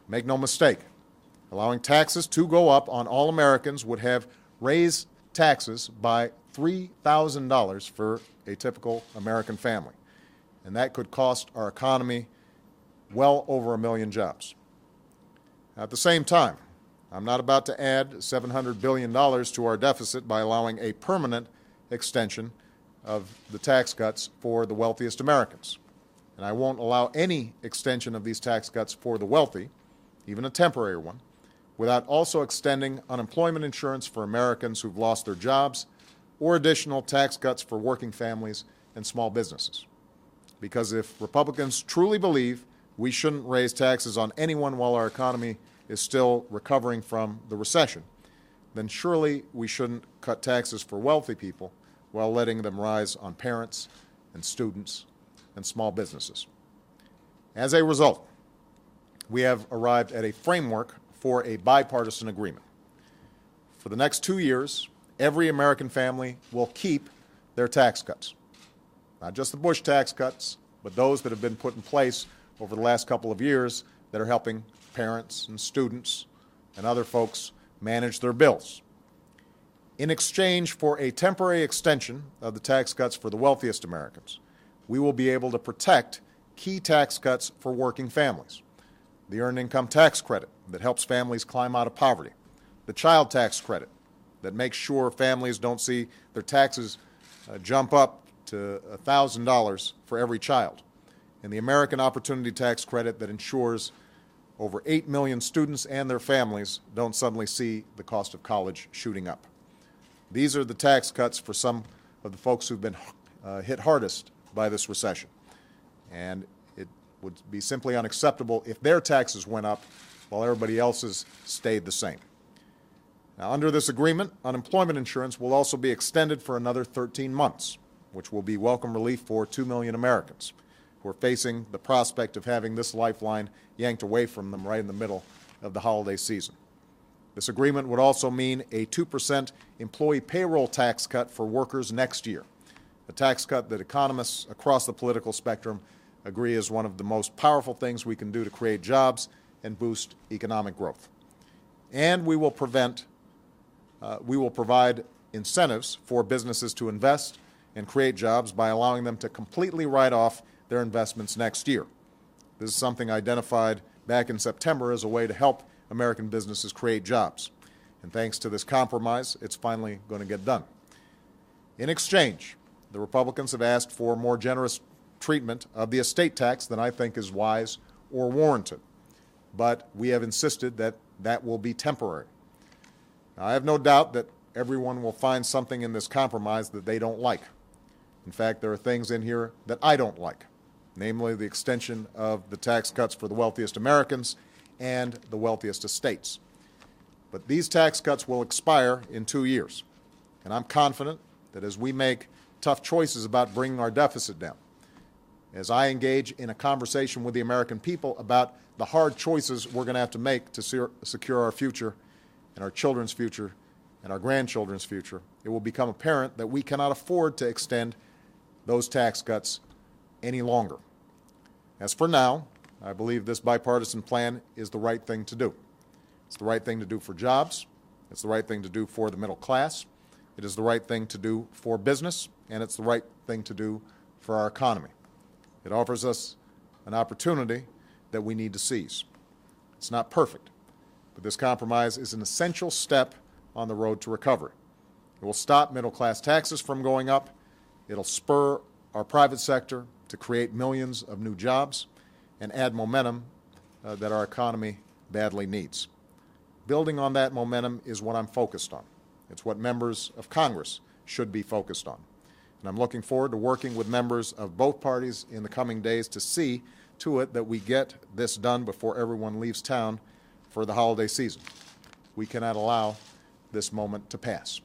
Make no mistake, allowing taxes to go up on all Americans would have raised taxes by $3,000 for a typical American family, and that could cost our economy well over 1 million jobs. At the same time, I'm not about to add $700 billion to our deficit by allowing a permanent extension of the tax cuts for the wealthiest Americans. And I won't allow any extension of these tax cuts for the wealthy, even a temporary one, without also extending unemployment insurance for Americans who've lost their jobs or additional tax cuts for working families and small businesses. Because if Republicans truly believe we shouldn't raise taxes on anyone while our economy is still recovering from the recession, then surely we shouldn't cut taxes for wealthy people while letting them rise on parents and students and small businesses. As a result, we have arrived at a framework for a bipartisan agreement. For the next 2 years, every American family will keep their tax cuts. Not just the Bush tax cuts, but those that have been put in place over the last couple of years that are helping parents and students and other folks manage their bills. In exchange for a temporary extension of the tax cuts for the wealthiest Americans, we will be able to protect key tax cuts for working families. The Earned Income Tax Credit that helps families climb out of poverty. The Child Tax Credit that makes sure families don't see their taxes jump up to $1,000 for every child. And the American Opportunity Tax Credit that ensures over 8 million students and their families don't suddenly see the cost of college shooting up. These are the tax cuts for some of the folks who've been hit hardest by this recession. And it would be simply unacceptable if their taxes went up while everybody else's stayed the same. Now, under this agreement, unemployment insurance will also be extended for another 13 months, which will be welcome relief for 2 million Americans who are facing the prospect of having this lifeline yanked away from them right in the middle of the holiday season. This agreement would also mean a 2% employee payroll tax cut for workers next year, a tax cut that economists across the political spectrum agree is one of the most powerful things we can do to create jobs and boost economic growth. And we will provide incentives for businesses to invest and create jobs by allowing them to completely write off their investments next year. This is something identified back in September as a way to help American businesses create jobs. And thanks to this compromise, it's finally going to get done. In exchange, the Republicans have asked for more generous treatment of the estate tax than I think is wise or warranted. But we have insisted that that will be temporary. Now, I have no doubt that everyone will find something in this compromise that they don't like. In fact, there are things in here that I don't like, namely the extension of the tax cuts for the wealthiest Americans and the wealthiest estates. But these tax cuts will expire in 2 years, and I'm confident that as we make tough choices about bringing our deficit down, as I engage in a conversation with the American people about the hard choices we're going to have to make to secure our future and our children's future and our grandchildren's future, it will become apparent that we cannot afford to extend those tax cuts any longer. As for now, I believe this bipartisan plan is the right thing to do. It's the right thing to do for jobs. It's the right thing to do for the middle class. It is the right thing to do for business, and it's the right thing to do for our economy. It offers us an opportunity that we need to seize. It's not perfect, but this compromise is an essential step on the road to recovery. It will stop middle-class taxes from going up. It'll spur our private sector to create millions of new jobs and add momentum that our economy badly needs. Building on that momentum is what I'm focused on. It's what members of Congress should be focused on. And I'm looking forward to working with members of both parties in the coming days to see to it that we get this done before everyone leaves town for the holiday season. We cannot allow this moment to pass.